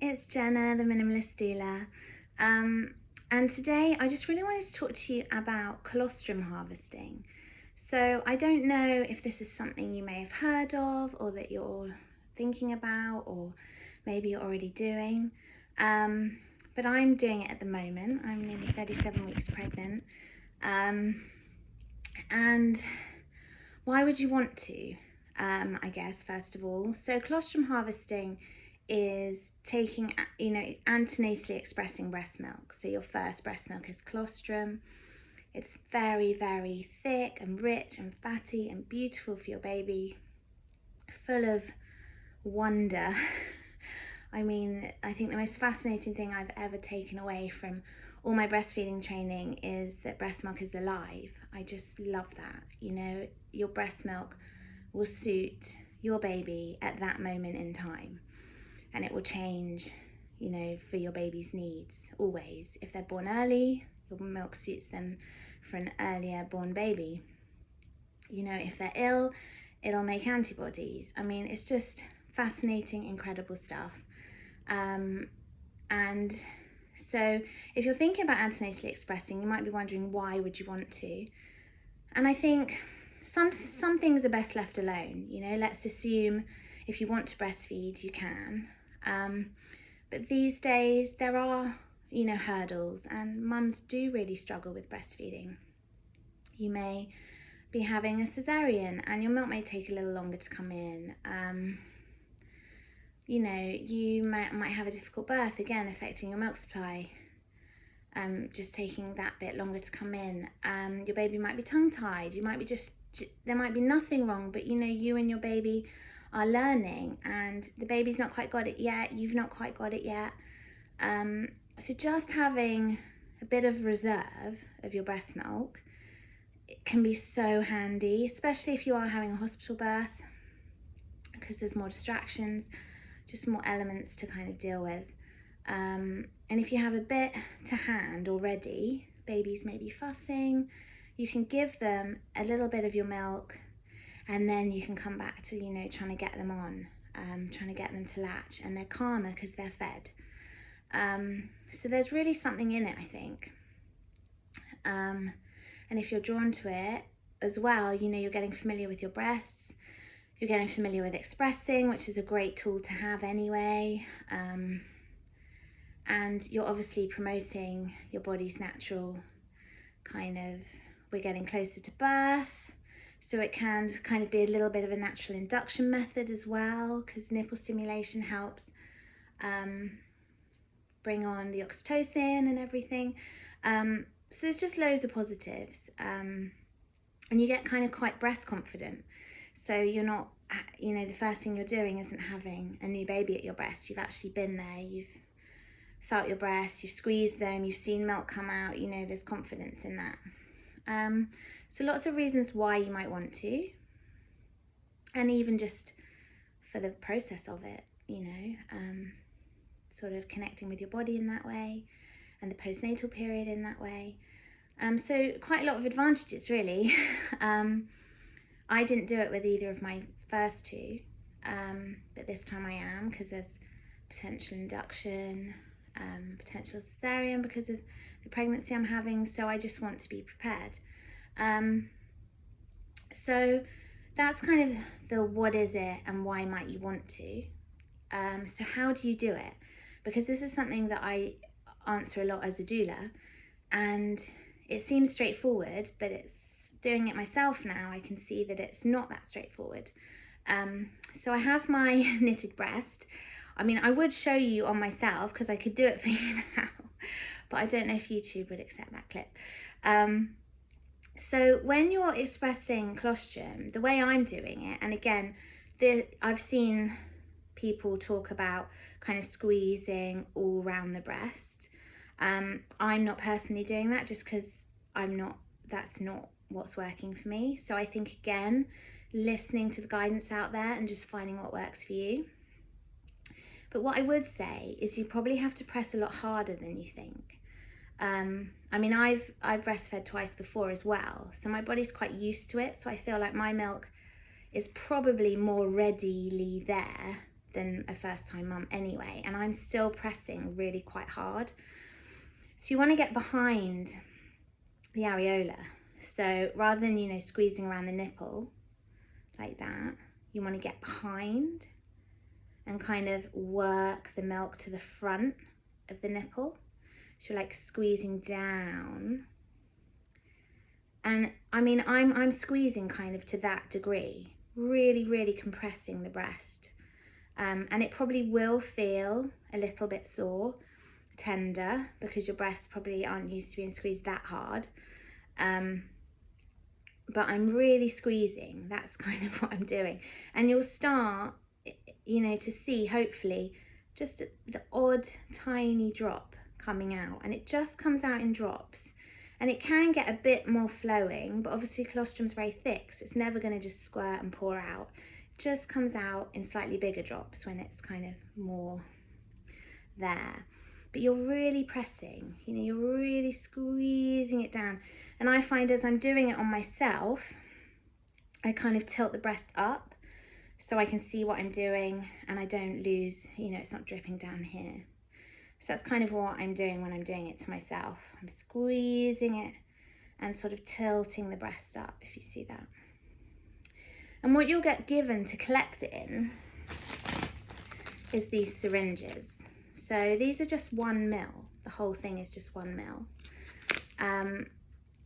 it's Jenna, the Minimalist Doula. And today I just really wanted to talk to you about colostrum harvesting. So I don't know if this is something you may have heard of or that you're thinking about or maybe you're already doing. But I'm doing it at the moment. I'm nearly 37 weeks pregnant. And why would you want to? I guess, first of all. So colostrum harvesting is taking, antenatally expressing breast milk. So your first breast milk is colostrum. It's very, very thick and rich and fatty and beautiful for your baby, full of wonder. I mean, I think the most fascinating thing I've ever taken away from all my breastfeeding training is that breast milk is alive. I just love that. Your breast milk will suit your baby at that moment in time, and it will change, for your baby's needs always. If they're born early, your milk suits them for an earlier born baby. If they're ill, it'll make antibodies. I mean, it's just fascinating, incredible stuff. And so if you're thinking about antenatally expressing, you might be wondering, why would you want to? And I think some things are best left alone. Let's assume if you want to breastfeed, you can. But these days there are, hurdles, and mums do really struggle with breastfeeding. You may be having a cesarean and your milk may take a little longer to come in. You might have a difficult birth, again affecting your milk supply, just taking that bit longer to come in. Your baby might be tongue-tied, you might be there might be nothing wrong, but you and your baby are learning, and the baby's not quite got it yet, you've not quite got it yet. So just having a bit of reserve of your breast milk, it can be so handy, especially if you are having a hospital birth, because there's more distractions, just more elements to kind of deal with. And if you have a bit to hand already, babies may be fussing, you can give them a little bit of your milk, and then you can come back to, trying to get them on, trying to get them to latch, and they're calmer because they're fed. So there's really something in it, I think. And if you're drawn to it as well, you're getting familiar with your breasts, you're getting familiar with expressing, which is a great tool to have anyway. And you're obviously promoting your body's natural we're getting closer to birth. So it can kind of be a little bit of a natural induction method as well, because nipple stimulation helps bring on the oxytocin and everything. So there's just loads of positives. And you get kind of quite breast confident. So you're not, the first thing you're doing isn't having a new baby at your breast. You've actually been there, you've felt your breast, you've squeezed them, you've seen milk come out, there's confidence in that. So lots of reasons why you might want to, and even just for the process of it, sort of connecting with your body in that way, and the postnatal period in that way. So quite a lot of advantages, really. I didn't do it with either of my first two, but this time I am, because there's potential induction, potential cesarean because of the pregnancy I'm having, so I just want to be prepared. So that's kind of the what is it and why might you want to. So how do you do it? Because this is something that I answer a lot as a doula, and it seems straightforward, but it's doing it myself now, I can see that it's not that straightforward. So I have my knitted breast. I mean, I would show you on myself because I could do it for you now, but I don't know if YouTube would accept that clip. So when you're expressing colostrum, the way I'm doing it, and again, I've seen people talk about kind of squeezing all around the breast. I'm not personally doing that just because that's not what's working for me. So I think, again, listening to the guidance out there and just finding what works for you. But what I would say is you probably have to press a lot harder than you think. I mean, I've breastfed twice before as well, so my body's quite used to it. So I feel like my milk is probably more readily there than a first-time mum anyway, and I'm still pressing really quite hard. So you want to get behind the areola. So rather than, you know, squeezing around the nipple like that, you want to get behind and kind of work the milk to the front of the nipple. So you're like squeezing down. And I mean, I'm squeezing kind of to that degree, really, really compressing the breast. And it probably will feel a little bit sore, tender, because your breasts probably aren't used to being squeezed that hard. But I'm really squeezing. That's kind of what I'm doing. And you'll start, you know, to see, hopefully, just the odd tiny drop coming out. And it just comes out in drops. And it can get a bit more flowing, but obviously colostrum's very thick, so it's never going to just squirt and pour out. It just comes out in slightly bigger drops when it's kind of more there. But you're really pressing, you know, you're really squeezing it down. And I find as I'm doing it on myself, I kind of tilt the breast up so I can see what I'm doing and I don't lose, you know, it's not dripping down here. So that's kind of what I'm doing when I'm doing it to myself. I'm squeezing it and sort of tilting the breast up, if you see that. And what you'll get given to collect it in is these syringes. So these are just 1 ml. The whole thing is just 1 ml.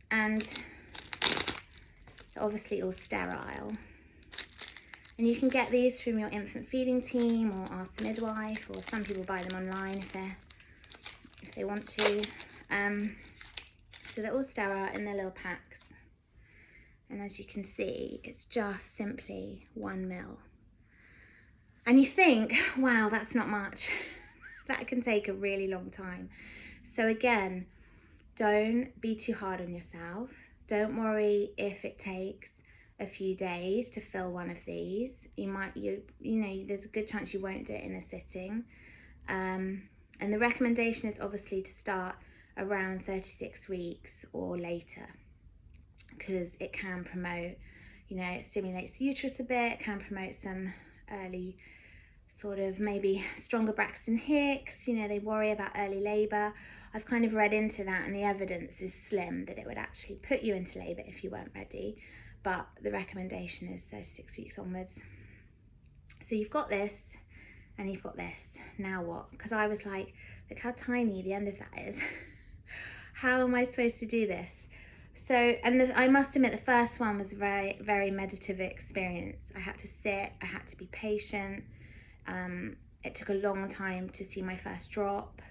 And they're obviously all sterile. And you can get these from your infant feeding team or ask the midwife, or some people buy them online if they want to. So they're all sterile in their little packs. And as you can see, it's just simply 1 ml. And you think, wow, that's not much. That can take a really long time. So again, don't be too hard on yourself. Don't worry if it takes a few days to fill one of these. You know, there's a good chance you won't do it in a sitting. And the recommendation is obviously to start around 36 weeks or later, because it can promote, you know, it stimulates the uterus a bit, it can promote some early sort of maybe stronger Braxton Hicks. You know, they worry about early labour. I've kind of read into that, and the evidence is slim that it would actually put you into labour if you weren't ready. But the recommendation is 36 weeks onwards. So you've got this and you've got this. Now what? Because I was like, look how tiny the end of that is. How am I supposed to do this? So, and I must admit, the first one was a very, very meditative experience. I had to sit, I had to be patient. It took a long time to see my first drop.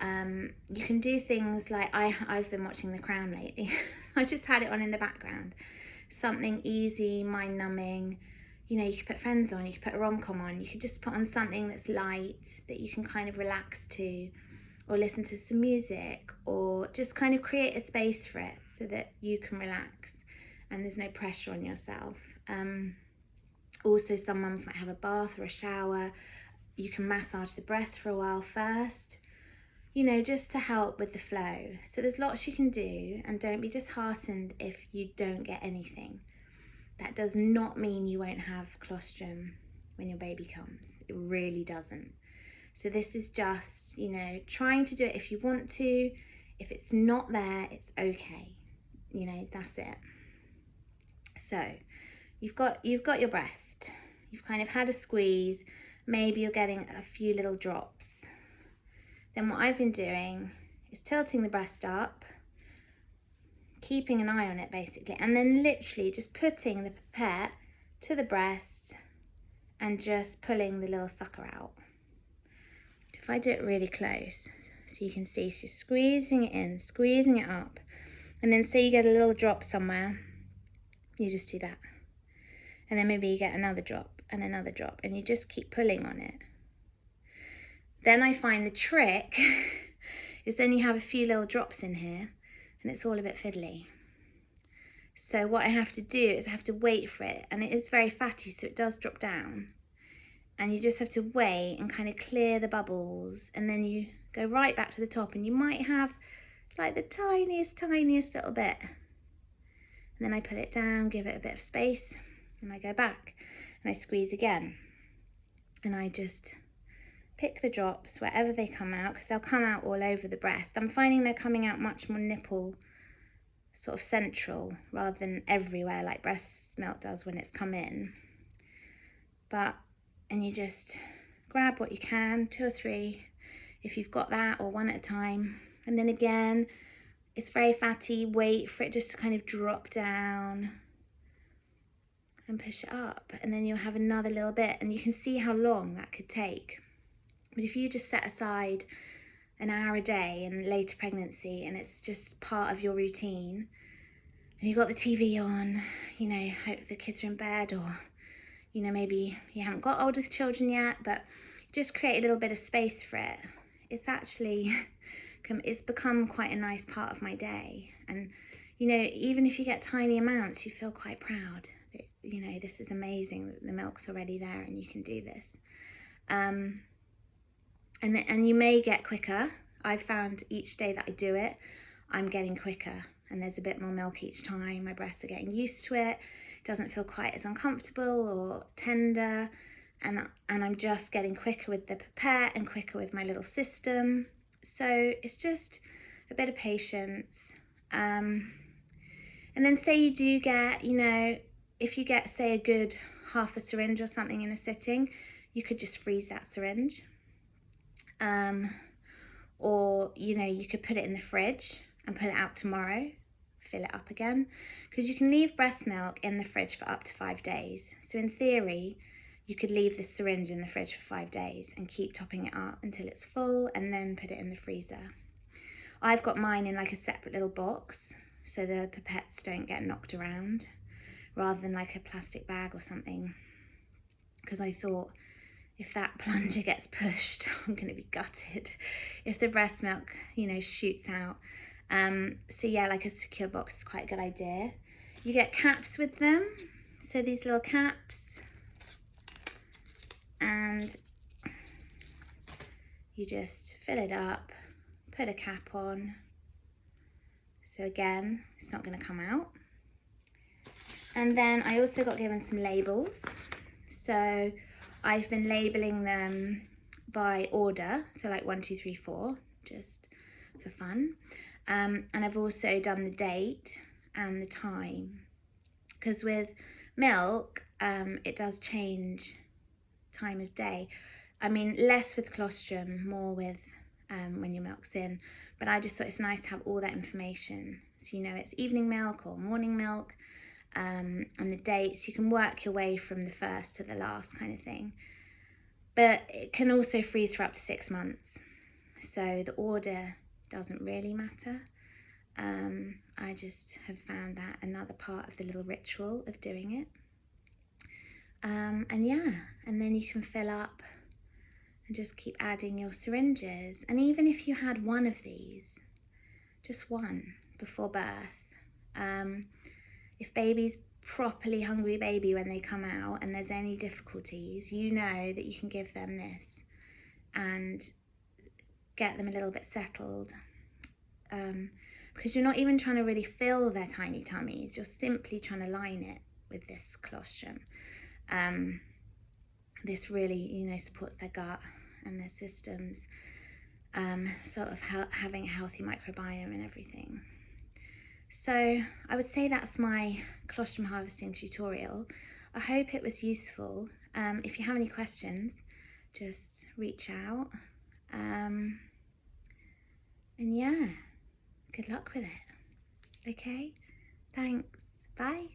You can do things like, I've been watching The Crown lately. I just had it on in the background. Something easy, mind-numbing. You know, you could put Friends on, you could put a rom-com on, you could just put on something that's light, that you can kind of relax to, or listen to some music, or just kind of create a space for it so that you can relax and there's no pressure on yourself. Also, some mums might have a bath or a shower. You can massage the breast for a while first, you know, just to help with the flow. So there's lots you can do, and don't be disheartened if you don't get anything. That does not mean you won't have colostrum when your baby comes. It really doesn't. So this is just, you know, trying to do it if you want to. If it's not there, it's okay. You know, that's it. So you've got your breast. You've kind of had a squeeze. Maybe you're getting a few little drops. Then what I've been doing is tilting the breast up, keeping an eye on it basically, and then literally just putting the pipette to the breast and just pulling the little sucker out. If I do it really close, so you can see, so you're squeezing it in, squeezing it up, and then say you get a little drop somewhere, you just do that. And then maybe you get another drop and another drop, and you just keep pulling on it. Then I find the trick is then you have a few little drops in here and it's all a bit fiddly. So what I have to do is I have to wait for it, and it is very fatty, so it does drop down. And you just have to wait and kind of clear the bubbles, and then you go right back to the top, and you might have like the tiniest little bit. And then I pull it down, give it a bit of space, and I go back and I squeeze again. and I just pick the drops wherever they come out, because they'll come out all over the breast. I'm finding they're coming out much more nipple sort of central rather than everywhere like breast milk does when it's come in. And you just grab what you can, 2 or 3 if you've got that, or 1 at a time. And then again, it's very fatty, wait for it just to kind of drop down and push it up, and then you'll have another little bit, and you can see how long that could take. But if you just set aside an hour a day in later pregnancy, and it's just part of your routine, and you've got the TV on, you know, hope the kids are in bed, or, you know, maybe you haven't got older children yet, but just create a little bit of space for it. It's actually, it's become quite a nice part of my day. And, you know, even if you get tiny amounts, you feel quite proud that, you know, this is amazing that the milk's already there and you can do this. And you may get quicker. I've found each day that I do it, I'm getting quicker, and there's a bit more milk each time. My breasts are getting used to it. It doesn't feel quite as uncomfortable or tender, and I'm just getting quicker with the pipette and quicker with my little system. So it's just a bit of patience. And then say you do get, you know, if you get, say, a good half a syringe or something in a sitting, you could just freeze that syringe. Or, you know, you could put it in the fridge and pull it out tomorrow, fill it up again, because you can leave breast milk in the fridge for up to 5 days. So in theory, you could leave the syringe in the fridge for 5 days and keep topping it up until it's full, and then put it in the freezer. I've got mine in like a separate little box so the pipettes don't get knocked around, rather than like a plastic bag or something, because I thought, if that plunger gets pushed, I'm going to be gutted if the breast milk, you know, shoots out. So yeah, like a secure box is quite a good idea. You get caps with them. So these little caps, and you just fill it up, put a cap on. So again, it's not going to come out. And then I also got given some labels. So I've been labeling them by order, so like 1, 2, 3, 4, just for fun. And I've also done the date and the time, because with milk, it does change time of day. I mean, less with colostrum, more with when your milk's in. But I just thought it's nice to have all that information, so you know it's evening milk or morning milk. And the dates, you can work your way from the first to the last kind of thing. But it can also freeze for up to 6 months. So the order doesn't really matter. I just have found that another part of the little ritual of doing it. And yeah, and then you can fill up and just keep adding your syringes. And even if you had one of these, just one before birth, if baby's properly hungry baby when they come out and there's any difficulties, you know that you can give them this and get them a little bit settled. Because you're not even trying to really fill their tiny tummies, you're simply trying to line it with this colostrum. This really, you know, supports their gut and their systems, sort of having a healthy microbiome and everything. So I would say that's my colostrum harvesting tutorial. I hope it was useful. If you have any questions, just reach out. And yeah, good luck with it. Okay, thanks, bye.